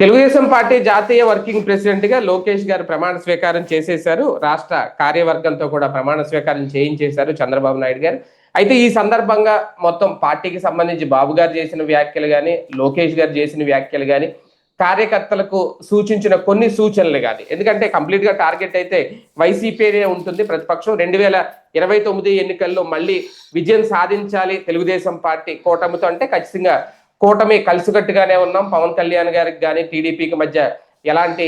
Telugu Desam party జాతీయ working president గా లోకేష్ గారు ప్రమాణ స్వీకారం చేసేశారు. రాష్ట్ర కార్యవర్గంతో కూడా ప్రమాణ స్వీకారం చేయించేశారు చంద్రబాబు నాయుడు గారు. అయితే ఈ సందర్భంగా మొత్తం పార్టీకి సంబంధించి బాబు గారు చేసిన వ్యాఖ్యలు కానీ, లోకేష్ గారు చేసిన వ్యాఖ్యలు కానీ, కార్యకర్తలకు సూచించిన కొన్ని సూచనలు కానీ, ఎందుకంటే కంప్లీట్ గా టార్గెట్ అయితే వైసీపీనే ఉంటుంది. ప్రతిపక్షం 2029 ఎన్నికల్లో మళ్ళీ విజయం సాధించాలి తెలుగుదేశం పార్టీ కూటమితో అంటే ఖచ్చితంగా కూటమి కలిసికట్టుగానే ఉన్నాం. పవన్ కళ్యాణ్ గారికి కానీ టీడీపీకి మధ్య ఎలాంటి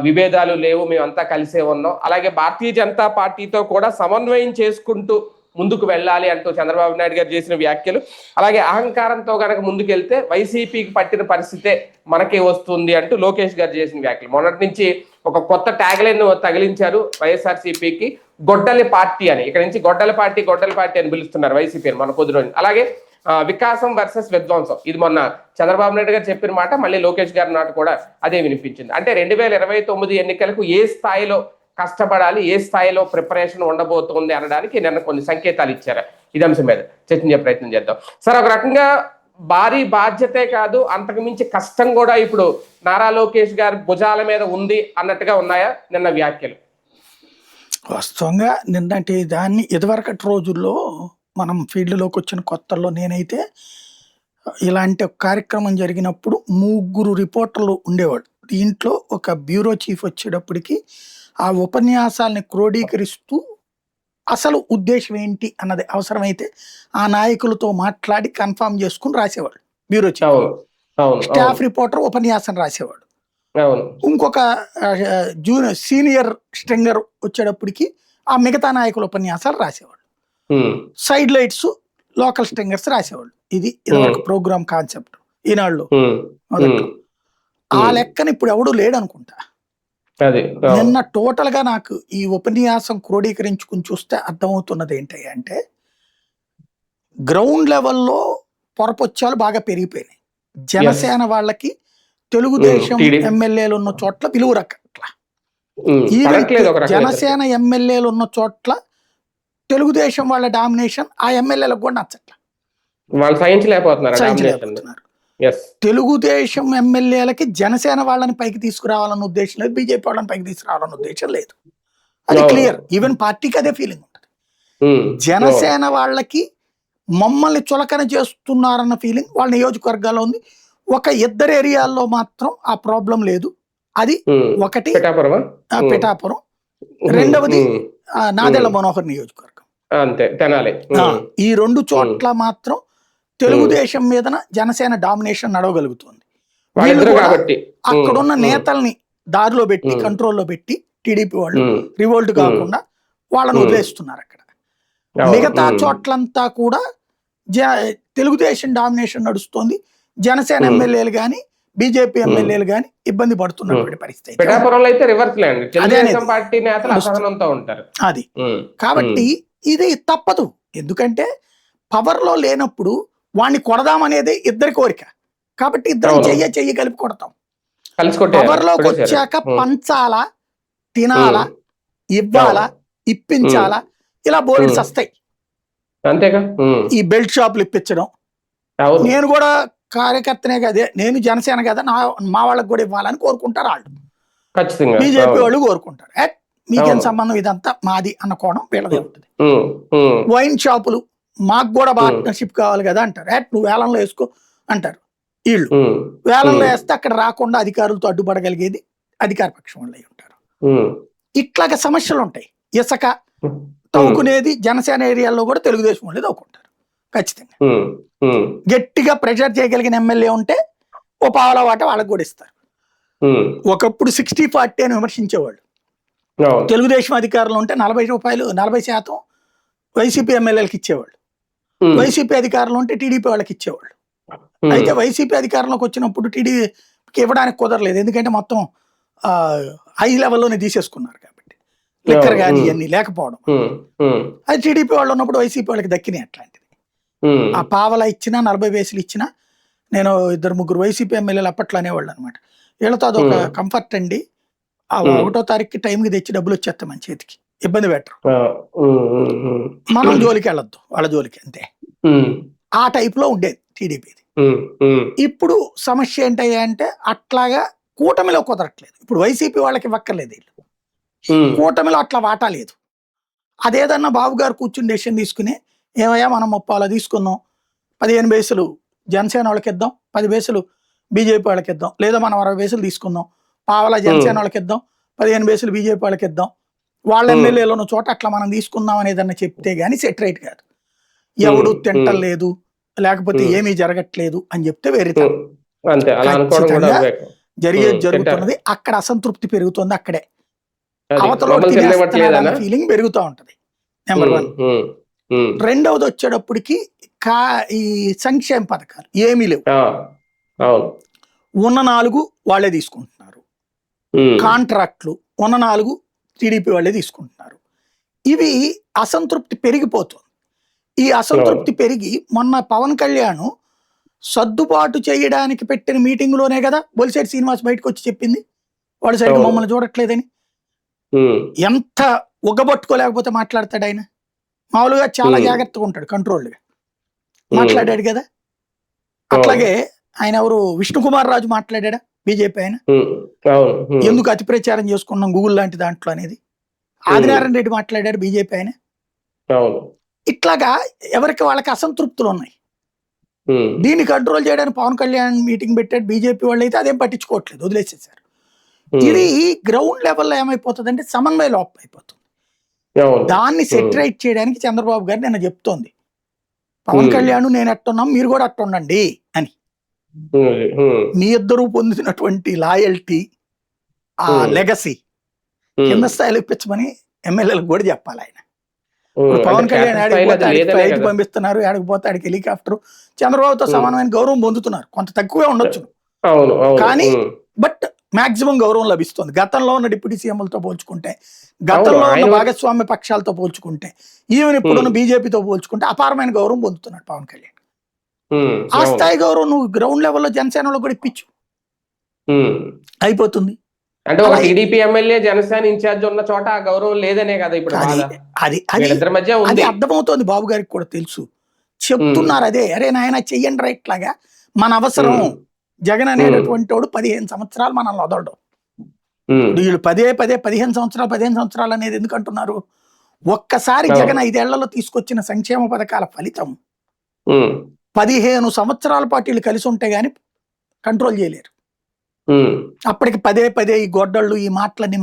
విభేదాలు లేవు, మేమంతా కలిసే ఉన్నాం. అలాగే భారతీయ జనతా పార్టీతో కూడా సమన్వయం చేసుకుంటూ ముందుకు వెళ్ళాలి అంటూ చంద్రబాబు నాయుడు గారు చేసిన వ్యాఖ్యలు, అలాగే అహంకారంతో గనక ముందుకెళ్తే వైసీపీకి పట్టిన పరిస్థితే మనకే వస్తుంది అంటూ లోకేష్ గారు చేసిన వ్యాఖ్యలు. మొన్నటి నుంచి ఒక కొత్త ట్యాగ్ లైన్ తగిలించారు వైఎస్ఆర్సీపీకి, గొడ్డలి పార్టీ అని. ఇక్కడ నుంచి గొడ్డలి పార్టీ అని పిలుస్తున్నారు వైసీపీని మన కొద్ది రోజులు. అలాగే వికాసం వర్సెస్ విధ్వంసం, ఇది మొన్న చంద్రబాబు నాయుడు గారు చెప్పిన మాట మళ్ళీ లోకేష్ గారి నాట కూడా అదే వినిపించింది. అంటే 2029 ఎన్నికలకు ఏ స్థాయిలో కష్టపడాలి, ఏ స్థాయిలో ప్రిపరేషన్ ఉండబోతుంది అనడానికి నిన్న కొన్ని సంకేతాలు ఇచ్చారు. ఇది అంశం మీద చర్చించే ప్రయత్నం చేద్దాం. సార్, ఒక రకంగా భారీ బాధ్యతే కాదు, అంతకు మించి కష్టం కూడా ఇప్పుడు నారా లోకేష్ గారి భుజాల మీద ఉంది అన్నట్టుగా ఉన్నాయా నిన్న వ్యాఖ్యలు? వాస్తవంగా నిన్నటి దాన్ని ఇదివరకటి రోజుల్లో మనం ఫీల్డ్లోకి వచ్చిన కొత్తల్లో నేనైతే ఇలాంటి ఒక కార్యక్రమం జరిగినప్పుడు 3 రిపోర్టర్లు ఉండేవాడు. దీంట్లో ఒక బ్యూరో చీఫ్ వచ్చేటప్పటికి ఆ ఉపన్యాసాలని క్రోడీకరిస్తూ అసలు ఉద్దేశం ఏంటి అన్నది అవసరమైతే ఆ నాయకులతో మాట్లాడి కన్ఫర్మ్ చేసుకుని రాసేవాడు బ్యూరో చీఫ్. స్టాఫ్ రిపోర్టర్ ఉపన్యాసం రాసేవాడు. ఇంకొక సీనియర్ స్ట్రింగర్ వచ్చేటప్పటికి ఆ మిగతా నాయకుల ఉపన్యాసాలు రాసేవాడు. సైడ్ లైట్స్ లోకల్ స్ట్రింగర్స్ రాసేవాళ్ళు. ఇది ప్రోగ్రామ్ కాన్సెప్ట్ ఈనాళ్ళు మొదట్లో. ఆ లెక్కన ఇప్పుడు ఎవడు లేడు అనుకుంటా. నిన్న టోటల్ గా నాకు ఈ ఉపన్యాసం క్రోడీకరించుకుని చూస్తే అర్థమవుతున్నది ఏంటి అంటే, గ్రౌండ్ లెవెల్లో పొరపొచ్చాలు బాగా పెరిగిపోయినాయి. జనసేన వాళ్ళకి తెలుగుదేశం ఎమ్మెల్యేలు ఉన్న చోట్ల విలువ రకట్లా, జనసేన ఎమ్మెల్యేలు ఉన్న చోట్ల తెలుగుదేశం వాళ్ళ డామినేషన్ ఆ ఎమ్మెల్యేలకు కూడా నచ్చట్లా, సహించలేకపోతున్నారు. తెలుగుదేశం ఎమ్మెల్యేలకి జనసేన వాళ్ళని పైకి తీసుకురావాలన్న ఉద్దేశం లేదు, బీజేపీ వాళ్ళని పైకి తీసుకురావాలన్న ఉద్దేశం లేదు. అది క్లియర్. ఈవెన్ పార్టీకి అదే ఫీలింగ్ ఉంటుంది. జనసేన వాళ్ళకి మమ్మల్ని చులకన చేస్తున్నారన్న ఫీలింగ్ వాళ్ళ నియోజకవర్గాల్లో ఉంది. ఒక 2 ఏరియాల్లో మాత్రం ఆ ప్రాబ్లం లేదు. అది ఒకటి పిఠాపురం, రెండవది నాదెళ్ల మనోహర్ నియోజకవర్గం. ఈ 2 చోట్ల మాత్రం తెలుగుదేశం మీదన జనసేన డామినేషన్ నడవగలుగుతుంది. అక్కడున్న నేతల్ని దారిలో పెట్టి కంట్రోల్లో పెట్టి టీడీపీ వాళ్ళు రివోల్ట్ కాకుండా వాళ్ళని వదిలేస్తున్నారు. అక్కడ మిగతా చోట్లంతా కూడా తెలుగుదేశం డామినేషన్ నడుస్తుంది. జనసేన ఎమ్మెల్యేలు గాని బీజేపీ ఎమ్మెల్యేలు గాని ఇబ్బంది పడుతున్నటువంటి పరిస్థితి. అది కాబట్టి ఇది తప్పదు. ఎందుకంటే పవర్ లో లేనప్పుడు వాణ్ణి కొడదామనేది ఇద్దరి కోరిక. కాబట్టి ఇద్దరం చెయ్యి కలిపి కొడతాం. పవర్ లోకి వచ్చాక పంచాలా, తినాలా, ఇవ్వాలా, ఇప్పించాలా, ఇలా బోర్డు వస్తాయి. ఈ బెల్ట్ షాపులు ఇప్పించడం, నేను కూడా కార్యకర్తనే కదా, నేను జనసేన కదా, మా వాళ్ళకి కూడా ఇవ్వాలని కోరుకుంటారు వాళ్ళు. బీజేపీ వాళ్ళు కోరుకుంటారు మీకేం సంబంధం, ఇదంతా మాది అన్న కోణం వీళ్ళదే ఉంటుంది. వైన్ షాపులు మాకు కూడా పార్ట్నర్షిప్ కావాలి కదా అంటారు. నువ్వు వేలంలో వేసుకో అంటారు వీళ్ళు. వేలంలో వేస్తే అక్కడ రాకుండా అధికారులతో అడ్డుపడగలిగేది అధికార పక్షం వాళ్ళు అయి ఉంటారు. ఇట్లాగ సమస్యలు ఉంటాయి. ఇసుక తవ్వుకునేది జనసేన ఏరియాలో కూడా తెలుగుదేశం వాళ్ళు తవ్వుకుంటారు ఖచ్చితంగా. గట్టిగా ప్రెషర్ చేయగలిగిన ఎమ్మెల్యే ఉంటే ఓ పావలా వాట వాళ్ళకి కూడా ఇస్తారు. ఒకప్పుడు 60-40 అని విమర్శించేవాళ్ళు. తెలుగుదేశం అధికారంలో ఉంటే 40% వైసీపీ ఎమ్మెల్యేలకు ఇచ్చేవాళ్ళు, వైసీపీ అధికారంలో ఉంటే టీడీపీ వాళ్ళకి ఇచ్చేవాళ్ళు. అయితే వైసీపీ అధికారంలోకి వచ్చినప్పుడు టీడీపీకి ఇవ్వడానికి కుదరలేదు, ఎందుకంటే మొత్తం హై లెవెల్లోనే తీసేసుకున్నారు కాబట్టి, లిక్కర్ కానీ ఇవన్నీ లేకపోవడం. అది టీడీపీ వాళ్ళు ఉన్నప్పుడు వైసీపీ వాళ్ళకి దక్కినాయి. అట్లాంటిది ఆ పావలా ఇచ్చినా 40 పైసలు ఇచ్చినా, నేను 2-3 వైసీపీ ఎమ్మెల్యేలు అప్పట్లో అనేవాళ్ళు అనమాట, వీళ్ళతో అదొక కంఫర్ట్ అండి, ఆ 1వ తారీఖుకి టైంకి తెచ్చి డబ్బులు వచ్చేస్తాం మన చేతికి, ఇబ్బంది పెట్టరు, మనం జోలికి వెళ్ళొద్దు వాళ్ళ జోలికి, అంతే. ఆ టైప్ లో ఉండేది టీడీపీది. ఇప్పుడు సమస్య ఏంటంటే అట్లాగా కూటమిలో కుదరట్లేదు. ఇప్పుడు వైసీపీ వాళ్ళకి ఇవ్వక్కర్లేదు, వీళ్ళు కూటమిలో అట్లా వాటా లేదు. అదేదన్నా బాబు గారు కూర్చుని డెసిషన్ తీసుకుని ఏమయ్యా మనం 30 తీసుకుందాం, 15 బేసులు జనసేన వాళ్ళకి ఇద్దాం, 10 బేసులు బీజేపీ వాళ్ళకి ఇద్దాం, లేదా మనం 60 బేసులు తీసుకుందాం, పావలా జనసేన వాళ్ళకి ఇద్దాం, 15 బేసులు బీజేపీ వాళ్ళకి ఇద్దాం, వాళ్ళ ఎమ్మెల్యేలు ఉన్న చోట అట్లా మనం తీసుకుందాం అనేదన్నా చెప్తే గానీ సెట్ రైట్ కాదు. ఎవడు తింటలేదు లేకపోతే ఏమీ జరగట్లేదు అని చెప్తే వేరే జరుగుతున్నది. అక్కడ అసంతృప్తి పెరుగుతుంది, అక్కడే అవతల ఫీలింగ్ పెరుగుతూ ఉంటది. నెంబర్ 1. రెండవది వచ్చేటప్పటికి ఈ సంక్షేమ పథకాలు ఏమీ లేవు. ఉన్న 4 వాళ్ళే తీసుకుంటున్నారు, కాంట్రాక్ట్లు ఉన్న 4 టీడీపీ వాళ్ళే తీసుకుంటున్నారు. ఇవి అసంతృప్తి పెరిగిపోతుంది. ఈ అసంతృప్తి పెరిగి మొన్న పవన్ కళ్యాణ్ సర్దుబాటు చేయడానికి పెట్టిన మీటింగ్ లోనే కదా బొలిశెట్టి శ్రీనివాస్ బయటకు వచ్చి చెప్పింది, వాడు సరిగ్గా మమ్మల్ని చూడట్లేదని. ఎంత ఉగ్గబట్టుకోలేకపోతే మాట్లాడతాడు ఆయన. మామూలుగా చాలా జాగ్రత్తగా ఉంటాడు, కంట్రోల్డ్గా మాట్లాడాడు కదా. అట్లాగే ఆయన ఎవరు విష్ణుకుమార్ రాజు మాట్లాడా బీజేపీ ఆయన, ఎందుకు అతి ప్రచారం చేసుకున్నాం గూగుల్ లాంటి దాంట్లో అనేది. ఆదినారాయణ రెడ్డి మాట్లాడాడు బీజేపీ ఆయన. ఇట్లాగా ఎవరికి వాళ్ళకి అసంతృప్తులు ఉన్నాయి. దీన్ని కంట్రోల్ చేయడానికి పవన్ కళ్యాణ్ మీటింగ్ పెట్టాడు. బీజేపీ వాళ్ళు అయితే అదేం పట్టించుకోవట్లేదు, వదిలేసేసారు. ఇది గ్రౌండ్ లెవెల్లో ఏమైపోతుంది అంటే సమన్వయ లోపం అయిపోతుంది. దాన్ని సెటరేట్ చేయడానికి చంద్రబాబు గారు నిన్న చెప్తోంది, పవన్ కళ్యాణ్ నేను ఎట్టున్నాం మీరు కూడా అట్టుండండి అని. మీ ఇద్దరు పొందినటువంటి లాయల్టీ, ఆ లెగసీ కింద స్థాయిలో ఇప్పించమని ఎమ్మెల్యేలకు కూడా చెప్పాలి ఆయన. పవన్ కళ్యాణ్ ఫ్లైట్ పంపిస్తున్నారు, ఆడికిపోతే ఆడికి హెలికాప్టర్, చంద్రబాబుతో సమానమైన గౌరవం పొందుతున్నారు. కొంత తక్కువే ఉండొచ్చు కానీ బట్ మాక్సిమం గౌరవం లభిస్తుంది. గతంలో ఉన్న డిప్యూటీ సీఎంలతో పోల్చుకుంటే, గతంలో ఉన్న భాగస్వామ్య పక్షాలతో పోల్చుకుంటే, ఈవెన్ ఇప్పుడున్న బీజేపీతో పోల్చుకుంటే అపారమైన గౌరవం పొందుతున్నాడు పవన్ కళ్యాణ్. ఆ స్థాయి గౌరవం నువ్వు గ్రౌండ్ లెవెల్లో జనసేనలో కూడా ఇప్పించు, అయిపోతుంది. అంటే ఒక టీడీపీ ఎమ్మెల్యే జనసేన ఇన్ఛార్జ్ ఉన్న చోట ఆ గౌరవం లేదనే కదా ఇప్పుడు అది అర్థమవుతోంది. బాబు గారికి కూడా తెలుసు, చెప్తున్నారు అదే. అరే నాయన చెయ్యండి రైట్ లాగా, మన అవసరం. జగన్ అనేటటువంటి వాడు 15 సంవత్సరాలు మనల్ని వదలడం. వీళ్ళు 15 సంవత్సరాలు అనేది ఎందుకు అంటున్నారు? ఒక్కసారి జగన్ 5 ఏళ్లలో తీసుకొచ్చిన సంక్షేమ పథకాల ఫలితం 15 సంవత్సరాల పాటు వీళ్ళు కలిసి ఉంటే గాని కంట్రోల్ చేయలేరు. అప్పటికి పదే ఈ గొడ్డళ్ళు ఈ మాటలన్నీ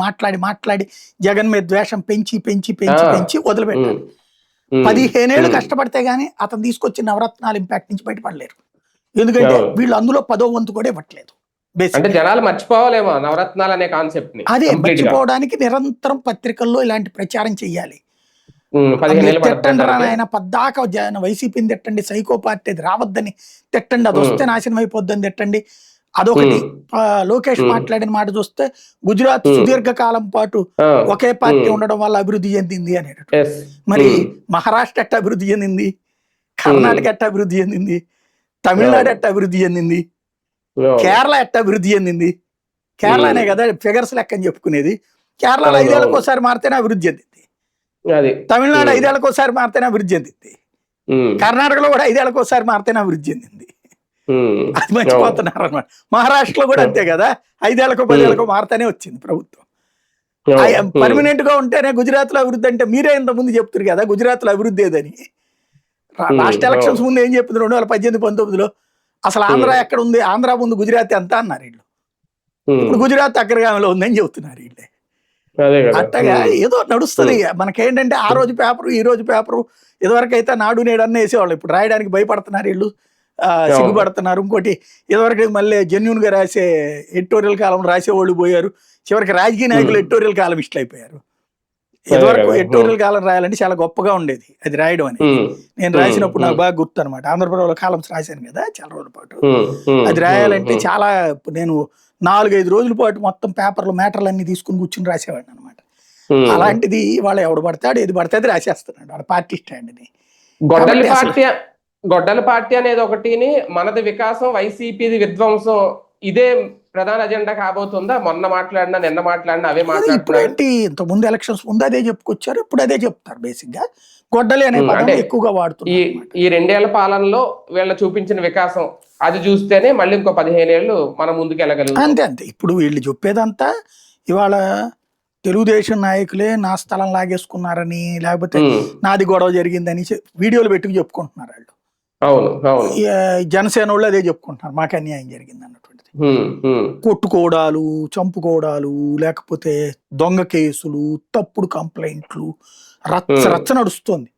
మాట్లాడి జగన్ మీద ద్వేషం పెంచి వదిలిపెట్టారు. 15 ఏళ్ళు కష్టపడితే గానీ అతను తీసుకొచ్చిన నవరత్నాలు ఇంపాక్ట్ నుంచి బయటపడలేరు. ఎందుకంటే వీళ్ళు అందులో 10వ వంతు కూడా ఇవ్వట్లేదు. జనాలు మర్చిపోవాలేమో నవరత్నాలు అనే కాన్సెప్ట్ ని. అదే మర్చిపోవడానికి నిరంతరం పత్రికల్లో ఇలాంటి ప్రచారం చెయ్యాలి. తిట్టండి ఆయన పద్దాక వైసీపీని తిట్టండి, సైకో పార్టీ అది రావద్దని తిట్టండి, అది వస్తే నాశనం అయిపోద్దని తిట్టండి. అదొకటి. లోకేష్ మాట్లాడిన మాట చూస్తే గుజరాత్ సుదీర్ఘకాలం పాటు ఒకే పార్టీ ఉండడం వల్ల అభివృద్ధి చెందింది అనేటట్టు. మరి మహారాష్ట్ర ఎట్ట అభివృద్ధి చెందింది, కర్ణాటక ఎట్ట అభివృద్ధి చెందింది, తమిళనాడు ఎట్ట అభివృద్ధి చెందింది, కేరళ ఎట్ట అభివృద్ధి చెందింది? కేరళనే కదా ఫిగర్స్ లెక్కని చెప్పుకునేది. కేరళలో 5 ఏళ్ళకి ఒకసారి మారితేనే అభివృద్ధి చెందింది, తమిళనాడు 5 ఏళ్ళకి ఒకసారి మారితేనే అభివృద్ధి చెందింది, కర్ణాటకలో కూడా 5 ఏళ్ళకి ఒకసారి మారితేనే అభివృద్ధి చెందింది. అది మర్చిపోతున్నారు అనమాట. మహారాష్ట్రలో కూడా అంతే కదా, 5 ఏళ్ళకో 10 ఏళ్ళకో మారుతానే వచ్చింది ప్రభుత్వం. పర్మనెంట్ గా ఉంటేనే గుజరాత్ లో అభివృద్ధి అంటే మీరే ఇంత ముందు చెప్తారు కదా గుజరాత్ లో అభివృద్ధి ఏదని. లాస్ట్ ఎలక్షన్స్ ముందు ఏం చెప్పింది 2018-19లో అసలు ఆంధ్ర ఎక్కడ ఉంది, ఆంధ్ర ముందు గుజరాత్ ఎంత అన్నారు వీళ్ళు. ఇప్పుడు గుజరాత్ అగ్రగామిలో ఉందని చెబుతున్నారు వీళ్ళే. అట్టగా ఏదో నడుస్తుంది. మనకేంటంటే ఆ రోజు పేపరు ఈ రోజు పేపరు, ఇదివరకు అయితే నాడు నేడు అన్న వేసేవాళ్ళు, ఇప్పుడు రాయడానికి భయపడుతున్నారు వీళ్ళు, సిగ్గుపడుతున్నారు. ఇంకోటి ఇదివరకు మళ్ళీ జెన్యున్ గా రాసే ఎడిటోరియల్ కాలం రాసేవాళ్ళు పోయారు, చివరికి రాజకీయ నాయకులు ఎడిటోరియల్ కాలం ఇష్టమైపోయారు. ఇదివరకు ఎడిటోరియల్ కాలం రాయాలంటే చాలా గొప్పగా ఉండేది అది రాయడం అనేది. నేను రాసినప్పుడు నాకు బాగా గుర్తు అనమాట. ఆంధ్రప్రదేశ్లో కాలమ్స్ రాశాను కదా చాలా రోజుల పాటు. అది రాయాలంటే చాలా, నేను 4-5 రోజుల పాటు మొత్తం పేపర్లు మ్యాటర్లు అన్ని తీసుకుని కూర్చుని రాసేవాడిని అనమాట. అలాంటిది వాళ్ళు ఎవడు పడతాడు ఏది పడితే అది రాసేస్తున్నాడు వాళ్ళ పార్టీ స్టాండ్ ని. గొడ్డల పార్టీ అనేది ఒకటిని, మనది వికాసం వైసీపీది విధ్వంసం, ఇదే ప్రధాన అజెండా కాబోతుందా? మొన్న మాట్లాడినా నిన్న మాట్లాడినా అవే ఇప్పుడు మాట్లాడుతున్నారు. ఏంటి, ఇంత ముందు ఎలక్షన్స్ ముందు అదే చెప్పుకొచ్చారు, ఇప్పుడు అదే చెప్తారు. బేసిక్ గా గొడ్డలి అనే పదం అంటే ఎక్కువగా ఈ వాడుతున్నారు అన్నమాట. ఈ 2 ఏళ్ల పాలనలో వీళ్ళ చూపించిన వికాసం అది చూస్తేనే మళ్ళీ ఇంకో 15 ఏళ్ళు మనం ముందుకు వెళ్ళగలుగుతాం. అంతే అంతే. ఇప్పుడు వీళ్ళు చెప్పేదంతా ఇవాళ తెలుగుదేశం నాయకులే నా స్థలం లాగేసుకున్నారని, లేకపోతే ఉమ్, నాది గొడవ జరిగిందని వీడియోలు పెట్టుకు చెప్పుకుంటున్నారు వాళ్ళు. అవును అవును. ఈ, జనసేన వాళ్ళు అదే చెప్పుకుంటున్నారు, మాకు అన్యాయం జరిగింది అన్నటువంటిది. ఉమ్, ఉమ్, కొట్టుకోవడాలు, చంపుకోవడాలు, లేకపోతే దొంగ కేసులు, తప్పుడు కంప్లైంట్లు, రచ్చ ఉమ్, రచ్చ నడుస్తుంది.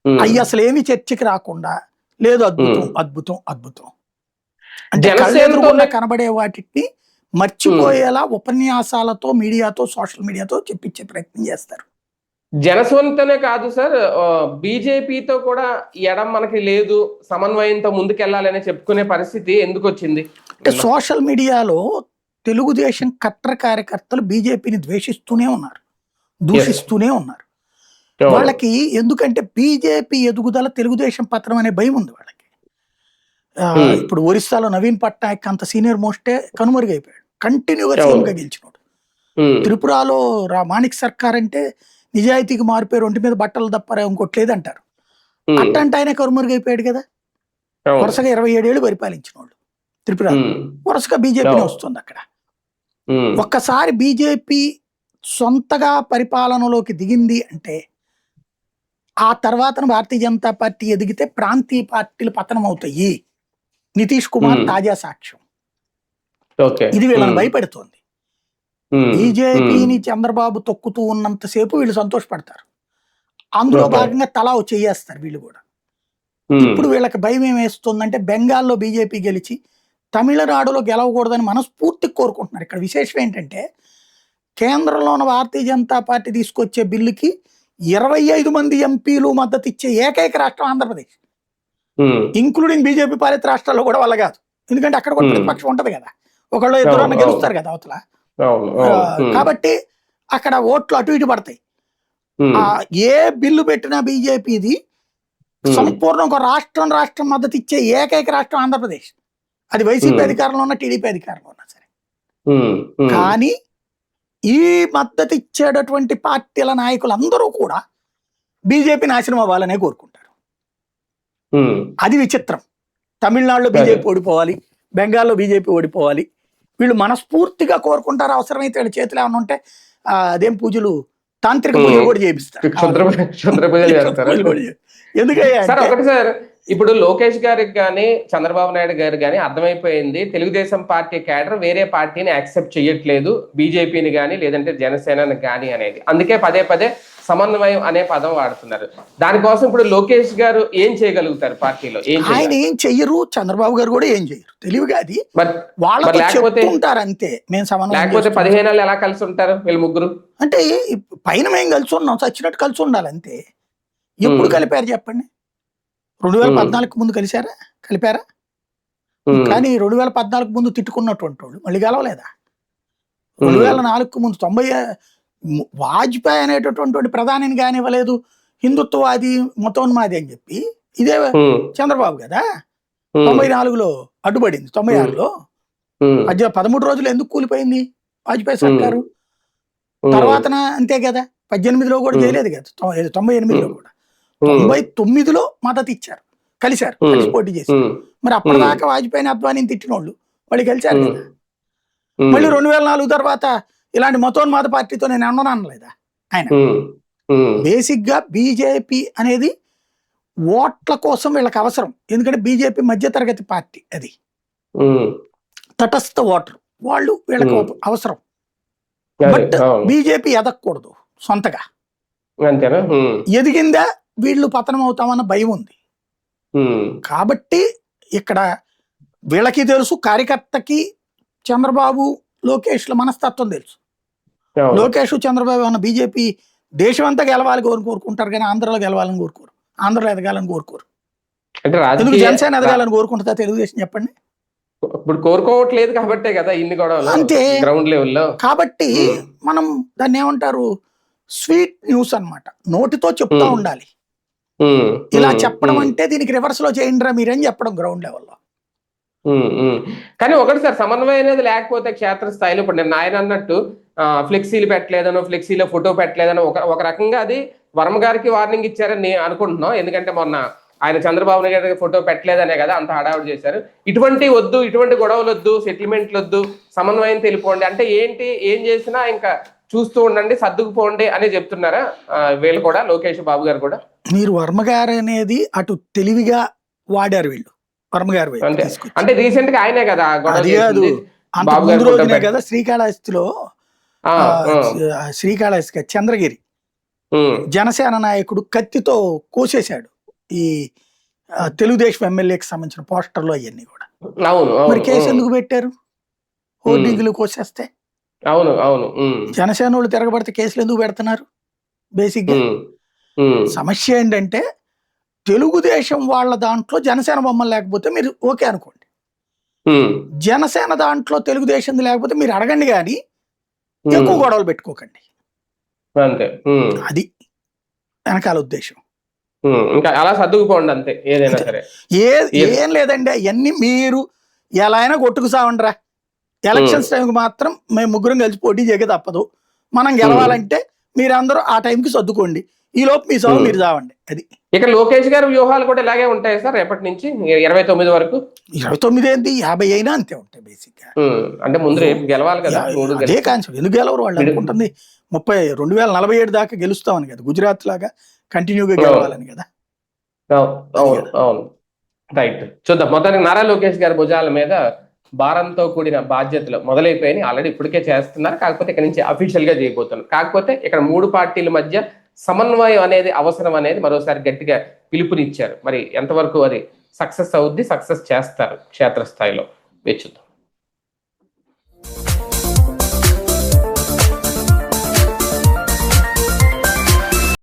ఉమ్, అవి అసలు ఏమి చర్చకి రాకుండా, లేదు అద్భుతం ఉమ్. అద్భుతం అద్భుతం అంటే జనసేనతోనే కళ్ళెదురుగుండా కనబడే వాటిని మర్చిపోయేలా ఉపన్యాసాలతో, మీడియాతో, సోషల్ మీడియాతో చెప్పించే ప్రయత్నం చేస్తారు. జనసేనతోనే కాదు సార్, బీజేపీతో కూడా ఎడం మనకి లేదు, సమన్వయంతో ముందుకెళ్లాలని చెప్పుకునే పరిస్థితి ఎందుకు వచ్చింది? అంటే సోషల్ మీడియాలో తెలుగుదేశం కట్టర్ కార్యకర్తలు బీజేపీని ద్వేషిస్తూనే ఉన్నారు, దూషిస్తూనే ఉన్నారు. వాళ్ళకి ఎందుకంటే బీజేపీ ఎదుగుదల, తెలుగుదేశం పత్రం అనే భయం ఉంది వాళ్ళకి. ఇప్పుడు ఒరిస్సాలో నవీన్ పట్నాయక్ అంత సీనియర్ మోస్టే కనుమరుగైపోయాడు, కంటిన్యూగా సీఎంగా గెలిచినాడు. త్రిపురలో మాణిక్ సర్కార్ అంటే నిజాయితీకి మారిపోయారు, ఒంటి మీద బట్టలు తప్పారా ఇంకోటి లేదంటారు. అట్టంటే ఆయన కనుమరుగైపోయాడు కదా. వరుసగా 27 ఏళ్ళు పరిపాలించిన వాళ్ళు త్రిపుర, వరుసగా బీజేపీనే వస్తుంది అక్కడ. ఒక్కసారి బీజేపీ సొంతగా పరిపాలనలోకి దిగింది అంటే ఆ తర్వాత భారతీయ జనతా పార్టీ ఎదిగితే ప్రాంతీయ పార్టీలు పతనం అవుతాయి. నితీష్ కుమార్ తాజా సాక్ష్యం. ఇది వీళ్ళని భయపెడుతోంది. బీజేపీని చంద్రబాబు తొక్కుతూ ఉన్నంతసేపు వీళ్ళు సంతోషపడతారు, అందులో భాగంగా తలా చేయేస్తారు వీళ్ళు కూడా. ఇప్పుడు వీళ్ళకి భయం ఏమేస్తుందంటే బెంగాల్లో బీజేపీ గెలిచి తమిళనాడులో గెలవకూడదని మనస్ఫూర్తి కోరుకుంటున్నారు. ఇక్కడ విశేషం ఏంటంటే కేంద్రంలో ఉన్న భారతీయ జనతా పార్టీ తీసుకొచ్చే బిల్లుకి 25 మంది ఎంపీలు మద్దతు ఇచ్చే ఏకైక రాష్ట్రం ఆంధ్రప్రదేశ్, ఇంక్లూడింగ్ బీజేపీ పాలిత రాష్ట్రాల్లో కూడా వల్ల కాదు. ఎందుకంటే అక్కడ కూడా ప్రతిపక్షం ఉంటది కదా, ఒకళ్ళు ఇద్దరు గెలుస్తారు కదా అవతల. కాబట్టి అక్కడ ఓట్లు అటు ఇటు పడతాయి. ఏ బిల్లు పెట్టినా బీజేపీది సంపూర్ణ ఒక రాష్ట్రం మద్దతు ఇచ్చే ఏకైక రాష్ట్రం ఆంధ్రప్రదేశ్. అది వైసీపీ అధికారంలో ఉన్న, టీడీపీ అధికారంలో ఉన్నా సరే. కానీ ఈ మద్దతు ఇచ్చేటటువంటి పార్టీల నాయకులందరూ కూడా బీజేపీ నాశనం అవ్వాలనే కోరుకుంటారు. అది విచిత్రం. తమిళనాడులో బీజేపీ ఓడిపోవాలి, బెంగాల్లో బీజేపీ ఓడిపోవాలి, వీళ్ళు మనస్ఫూర్తిగా కోరుకుంటారు. అవసరమైతే వీళ్ళ చేతులు ఏమైనా ఉంటే అదేం పూజలు, తాంత్రిక పూజలు కూడా చేపిస్తారు. సార్ ఒకటి సార్, ఇప్పుడు లోకేష్ గారికి కానీ చంద్రబాబు నాయుడు గారు కానీ అర్థమైపోయింది, తెలుగుదేశం పార్టీ క్యాడర్ వేరే పార్టీని యాక్సెప్ట్ చేయట్లేదు, బీజేపీని కానీ లేదంటే జనసేనని కానీ అనేది. అందుకే పదే పదే సమన్వయం అనే పదం వాడుతున్నారు. దానికోసం ఇప్పుడు లోకేష్ గారు ఏం చేయగలుగుతారు పార్టీలో? ఆయన ఏం చెయ్యరు, చంద్రబాబు గారు కూడా ఏం చేయరు. తెలివిగా అది వాళ్ళతో చెప్తుంటారు అంతే. మేము సమన్వయం లేకపోతే 15 ఏళ్ళు ఎలా కలిసి ఉంటారు వీళ్ళు ముగ్గురు? అంటే పైన మేము కలిసి ఉన్నాం, చచ్చినట్టు కలిసి ఉండాలి అంతే. ఎప్పుడు కలిపారు చెప్పండి? 2014 ముందు కలిపారా? కానీ 2014 ముందు తిట్టుకున్నటువంటి వాళ్ళు మళ్ళీ కలవలేదా? 2004 ముందు 90 వాజ్పేయి అనేటటువంటి ప్రధానిని కానివ్వలేదు, హిందుత్వవాది మతోన్మాది అని చెప్పి. ఇదే చంద్రబాబు కదా 94లో అడ్డుపడింది, 96లో మధ్య 13 రోజులు ఎందుకు కూలిపోయింది వాజ్పేయి సర్కారు? తర్వాత అంతే కదా, 18లో కూడా చేయలేదు కదా, 98లో కూడా, 99లో మద్దతు ఇచ్చారు, కలిసి పోటీ చేశారు. మరి అప్పటిదాకా వాజ్పేయిని అద్వానీని తిట్టిన వాళ్ళు మళ్ళీ కలిశారు కదా. మళ్ళీ 2004 తర్వాత ఇలాంటి మతోన్మాద పార్టీతో నేను అనలేదా ఆయన? బేసిక్ గా బీజేపీ అనేది ఓట్ల కోసం వీళ్ళకి అవసరం. ఎందుకంటే బీజేపీ మధ్యతరగతి పార్టీ, అది తటస్థ ఓటర్ వాళ్ళు వీళ్ళకి అవసరం. బట్ బీజేపీ ఎదగకూడదు సొంతగా, ఎదిగిందా వీళ్ళు పతనం అవుతామన్న భయం ఉంది. కాబట్టి ఇక్కడ వీళ్ళకి తెలుసు, కార్యకర్తకి చంద్రబాబు లోకేష్ల మనస్తత్వం తెలుసు. లోకేష్ చంద్రబాబు అన్న బీజేపీ దేశం అంతా గెలవాలి కోరుకుంటారు, కానీ ఆంధ్రలో గెలవాలని కోరుకోరు, ఆంధ్రలో ఎదగాలని కోరుకోరు. ఎందుకు జనసేన ఎదగాలని కోరుకుంటుందా తెలుగుదేశం చెప్పండి? ఇప్పుడు కోరుకోవట్లేదు కాబట్టే కదా ఇన్ని గొడవలు అంతే. గ్రౌండ్ లెవెల్లో కాబట్టి మనం దాన్ని ఏమంటారు, స్వీట్ న్యూస్ అన్నమాట, నోటితో చెప్తా ఉండాలి. ఇలా చెప్పడం అంటే దీనికి రివర్స్ లో చేయండిరా మీరేం చెప్పడం గ్రౌండ్ లెవెల్లో. కానీ ఒకటి సార్, సమన్వయం అనేది లేకపోతే క్షేత్రస్థాయిలో ఇప్పుడు నేను ఆయన అన్నట్టు ఫ్లెక్సీలు పెట్టలేదనో, ఫ్లెక్సీలో ఫోటో పెట్టలేదనో ఒక రకంగా అది వర్మ గారికి వార్నింగ్ ఇచ్చారని నేను అనుకుంటున్నాం. ఎందుకంటే మొన్న ఆయన చంద్రబాబు నాయుడు గారికి ఫోటో పెట్టలేదనే కదా అంత హడావుడి చేశారు. ఇటువంటి వద్దు, ఇటువంటి గొడవలు వద్దు, సెటిల్మెంట్లు వద్దు, సమన్వయం తెలిపోండి అంటే ఏంటి, ఏం చేసినా ఇంకా చూస్తూ ఉండండి, సర్దుకుపోండి అని చెప్తున్నారా వీళ్ళు కూడా, లోకేష్ బాబు గారు కూడా? మీరు వర్మ గారు అనేది అటు తెలివిగా వాడారు వీళ్ళు, వర్మ గారు అంటే రీసెంట్ గా ఆయనే కదా అది కాదు, అంత ముందు రోజునే కదా శ్రీకాళహస్తిలో, శ్రీకాళహస్తి చంద్రగిరి జనసేన నాయకుడు కత్తితో కోసేశాడు ఈ తెలుగుదేశం ఎమ్మెల్యేకి సంబంధించిన పోస్టర్లు అవన్నీ కూడా. మరి కేసు ఎందుకు పెట్టారు? హోర్డింగ్లు కోసేస్తే అవును అవును జనసేన వాళ్ళు తిరగబడితే కేసులు ఎందుకు పెడుతున్నారు? బేసిక్ గా సమస్య ఏంటంటే తెలుగుదేశం వాళ్ళ దాంట్లో జనసేన బొమ్మలు లేకపోతే మీరు ఓకే అనుకోండి, జనసేన దాంట్లో తెలుగుదేశం లేకపోతే మీరు అడగండి, కానీ ఎక్కువ గొడవలు పెట్టుకోకండి. అది వెనకాల ఉద్దేశం. ఇంకా అలా సర్దుకుపోండి అంతే, ఏదైనా సరే. ఏం లేదండి, అవన్నీ మీరు ఎలా అయినా కొట్టుకు సావండిరా. ఎలక్షన్స్ టైంకి మాత్రం మేము ముగ్గురం కలిసి పోటీ చేయక తప్పదు. మనం గెలవాలంటే మీరందరూ ఆ టైంకి సర్దుకోండి, ఈ లోపు మీ సాగు మీరు చావండి. అది ఇక లోకేష్ గారి వ్యూహాలు కూడా ఇలాగే ఉంటాయి సార్ రేపటి నుంచి 29 వరకు. 29 ఏంటి, 50 అయినా అంతే ఉంటాయి బేసిక్ గా. అంటే ముందు రేపు గెలవాలి కదా. అదే కాన్సెప్ట్. ఎందుకు గెలవరు వాళ్ళు? అనుకుంటుంది 2047 దాకా గెలుస్తామని కదా, గుజరాత్ లాగా కంటిన్యూగా గెలవాలని కదా. అవును రైట్. చూద్దాం. మొత్తానికి నారా లోకేష్ గారి భుజాల మీద భారంతో కూడిన బాధ్యతలు మొదలైపోయి ఆల్రెడీ ఇప్పటికే చేస్తున్నారు. కాకపోతే ఇక్కడ నుంచి అఫీషియల్ గా చేయబోతున్నారు. కాకపోతే ఇక్కడ 3 పార్టీల మధ్య సమన్వయం అనేది అవసరం అనేది మరోసారి గట్టిగా పిలుపునిచ్చారు. మరి ఎంతవరకు అది సక్సెస్ అవుద్ది, సక్సెస్ చేస్తారు క్షేత్రస్థాయిలో వేచి చూద్దాం.